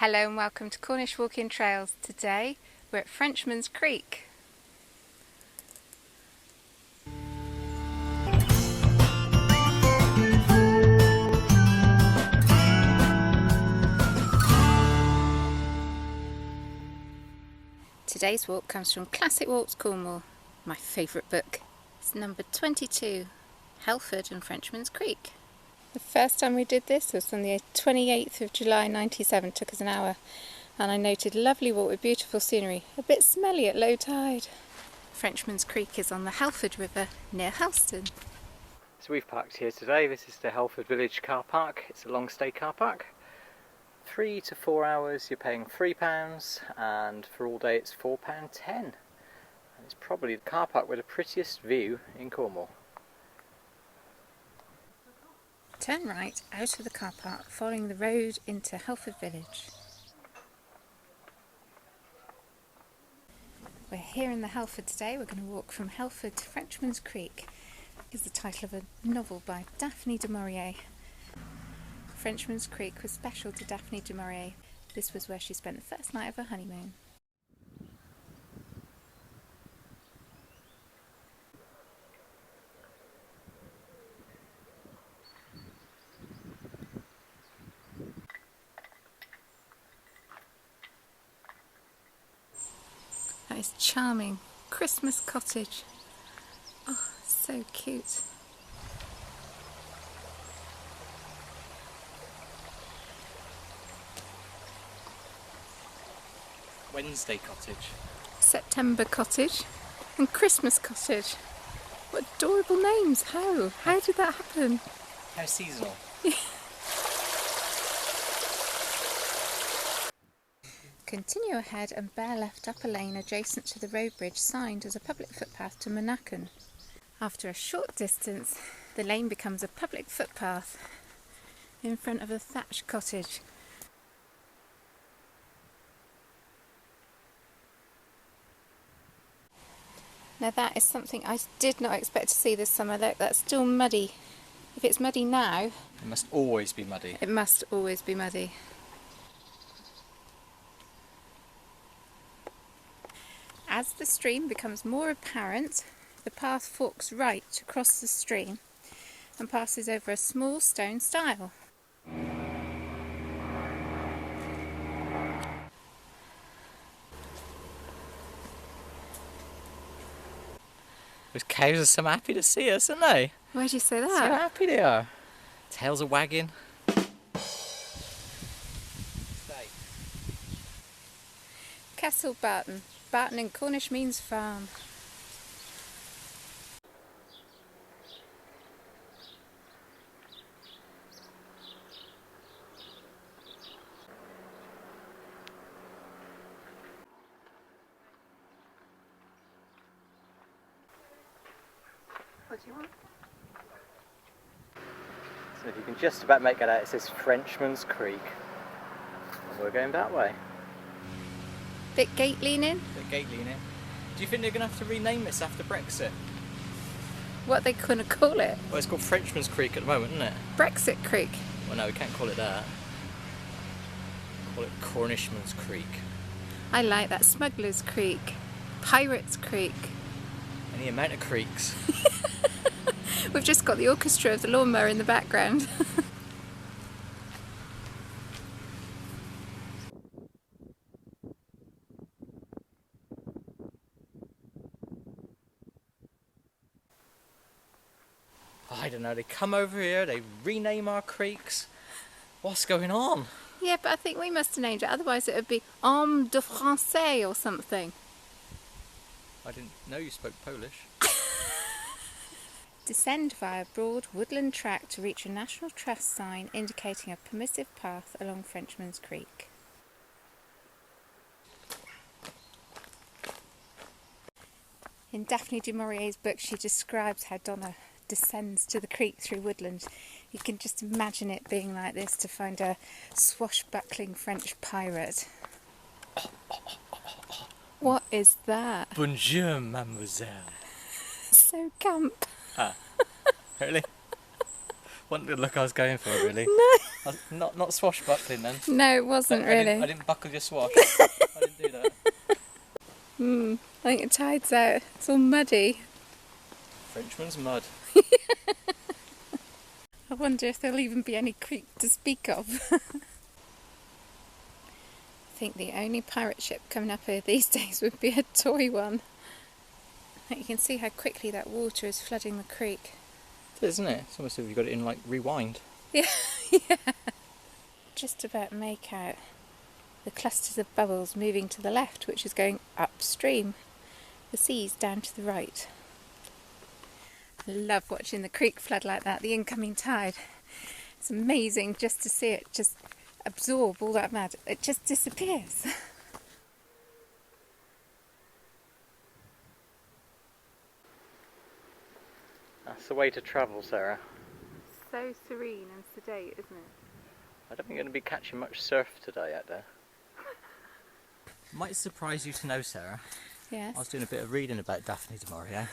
Hello and welcome to Cornish Walking Trails. Today we're at Frenchman's Creek. Today's walk comes from Classic Walks Cornwall, my favourite book. It's number 22, Helford and Frenchman's Creek. The first time we did this was on the 28th of July 97, took us an hour, and I noted lovely walk with beautiful scenery, a bit smelly at low tide. Frenchman's Creek is on the Helford River near Helston. So we've parked here today. This is the Helford Village car park. It's a long stay car park. 3 to 4 hours you're paying £3, and for all day it's £4.10. And it's probably the car park with the prettiest view in Cornwall. Turn right out of the car park, following the road into Helford Village. We're here in the Helford today. We're going to walk from Helford to Frenchman's Creek. Is the title of a novel by Daphne du Maurier. Frenchman's Creek was special to Daphne du Maurier. This was where she spent the first night of her honeymoon. That is charming. Christmas cottage. Oh, so cute. Wednesday cottage. September cottage and Christmas cottage. What adorable names. How did that happen? How seasonal. Continue ahead and bear left up a lane adjacent to the road bridge signed as a public footpath to Monachan. After a short distance, the lane becomes a public footpath in front of a thatched cottage. Now that is something I did not expect to see this summer. Look, that's still muddy. If it's muddy now... It must always be muddy. It must always be muddy. As the stream becomes more apparent, the path forks right across the stream and passes over a small stone stile. Those cows are so happy to see us, aren't they? Why do you say that? So happy they are. Tails are wagging. Castle Barton. Barton in Cornish means farm. What do you want? So if you can just about make it out, it says Frenchman's Creek. And we're going that way. Bit gate leaning? Bit gate leaning. Do you think they're going to have to rename this after Brexit? What are they going to call it? Well, it's called Frenchman's Creek at the moment, isn't it? Brexit Creek. Well, no, we can't call it that. Call it Cornishman's Creek. I like that. Smuggler's Creek. Pirates Creek. Any amount of creeks. We've just got the orchestra of the lawnmower in the background. I don't know, they come over here, they rename our creeks. What's going on? Yeah, but I think we must have named it, otherwise it would be Homme de Français or something. I didn't know you spoke Polish. Descend via a broad woodland track to reach a National Trust sign indicating a permissive path along Frenchman's Creek. In Daphne du Maurier's book, she describes how Donna descends to the creek through woodland. You can just imagine it being like this to find a swashbuckling French pirate. What is that? Bonjour, mademoiselle. So camp. Ah, really? Wasn't the look I was going for, really. No. Not swashbuckling then. No, it wasn't really. I didn't buckle your swash. I didn't do that. I think the tide's out. It's all muddy. Frenchman's mud. I wonder if there'll even be any creek to speak of. I think the only pirate ship coming up here these days would be a toy one. You can see how quickly that water is flooding the creek. It is, isn't it? It's almost as if you've got it in like rewind. Yeah, yeah. Just about make out the clusters of bubbles moving to the left, which is going upstream. The sea's down to the right. I love watching the creek flood like that, the incoming tide. It's amazing just to see it just absorb all that mud. It just disappears. That's the way to travel, Sarah. So serene and sedate, isn't it? I don't think you're going to be catching much surf today out there. Might surprise you to know, Sarah. Yes. I was doing a bit of reading about Daphne du Maurier.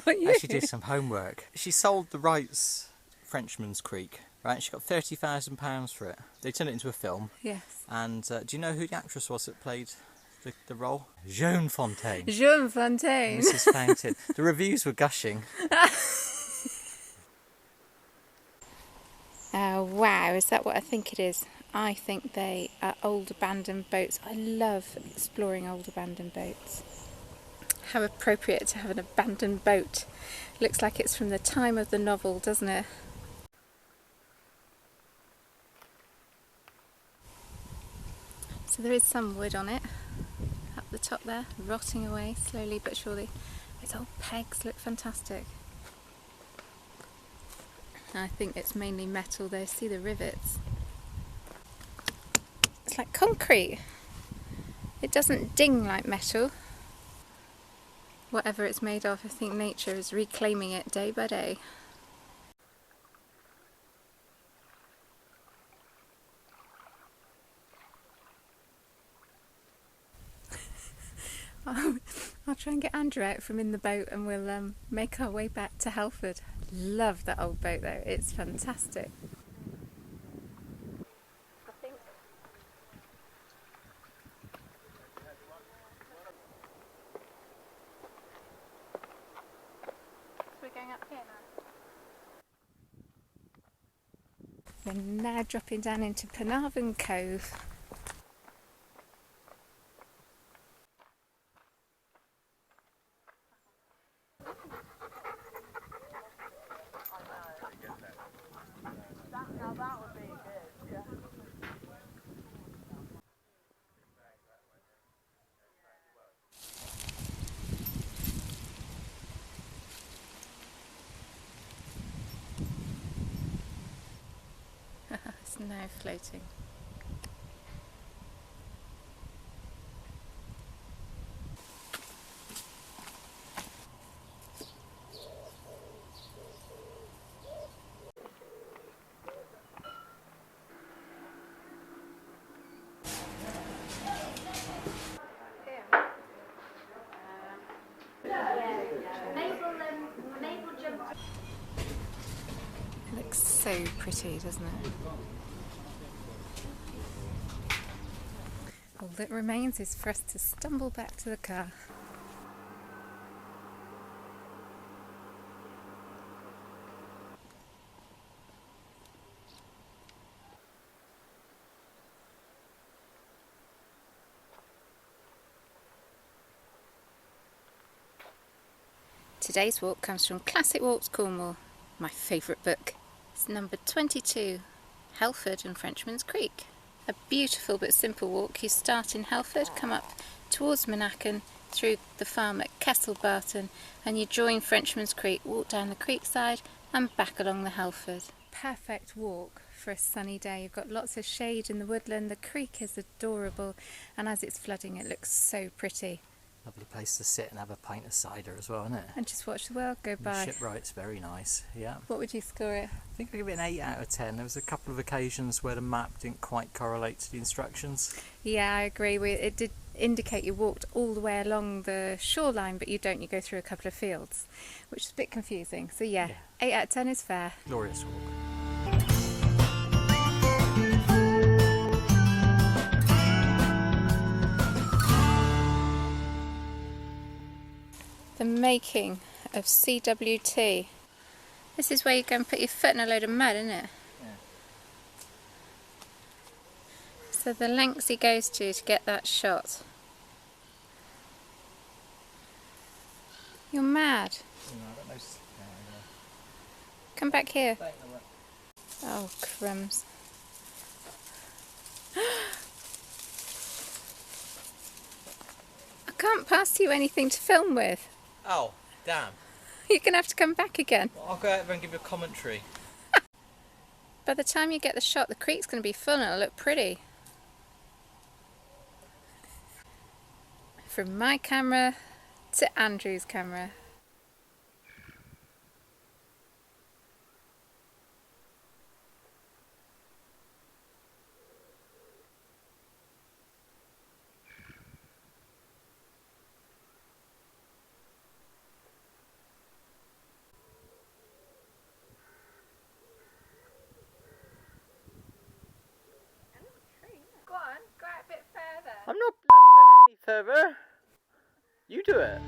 What you? Actually did some homework. She sold the rights Frenchman's Creek, right? She got £30,000 for it. They turned it into a film. Yes. And do you know who the actress was that played the role? Joan Fontaine. Joan Fontaine. Mrs. Fountain. The reviews were gushing. Oh wow, is that what I think it is? I think they are old abandoned boats. I love exploring old abandoned boats. How appropriate to have an abandoned boat. Looks like it's from the time of the novel, doesn't it? So there is some wood on it, up the top there, rotting away slowly but surely. Those old pegs look fantastic. I think it's mainly metal though, see the rivets. It's like concrete. It doesn't ding like metal. Whatever it's made of, I think nature is reclaiming it day by day. I'll try and get Andrew out from in the boat and we'll make our way back to Helford. Love that old boat though, it's fantastic. I think. So we're going up here now. We're now dropping down into Penarvon Cove. It's now floating. It looks so pretty, doesn't it? All that remains is for us to stumble back to the car. Today's walk comes from Classic Walks Cornwall, my favourite book. It's number 22, Helford and Frenchman's Creek. A beautiful but simple walk. You start in Helford, come up towards Monacan, through the farm at Kessel Barton, and you join Frenchman's Creek, walk down the creek side and back along the Helford. Perfect walk for a sunny day. You've got lots of shade in the woodland, the creek is adorable, and as it's flooding it looks so pretty. Lovely place to sit and have a pint of cider as well, isn't it? And just watch the world go by. The shipwright's very nice, yeah. What would you score it? I think I'd give it an 8 out of 10. There was a couple of occasions where the map didn't quite correlate to the instructions. Yeah, I agree. It did indicate you walked all the way along the shoreline, but you don't. You go through a couple of fields, which is a bit confusing. So yeah, 8 out of 10 is fair. Glorious walk. making of CWT. This is where you go and put your foot in a load of mud, isn't it? Yeah. So the lengths he goes to get that shot. You're mad. No, I don't know. Come back here. Oh, crumbs. I can't pass you anything to film with. Oh, damn. You're going to have to come back again. Well, I'll go over and give you a commentary. By the time you get the shot, the creek's going to be full and it'll look pretty. From my camera to Andrew's camera. I'm not bloody going any further. You do it.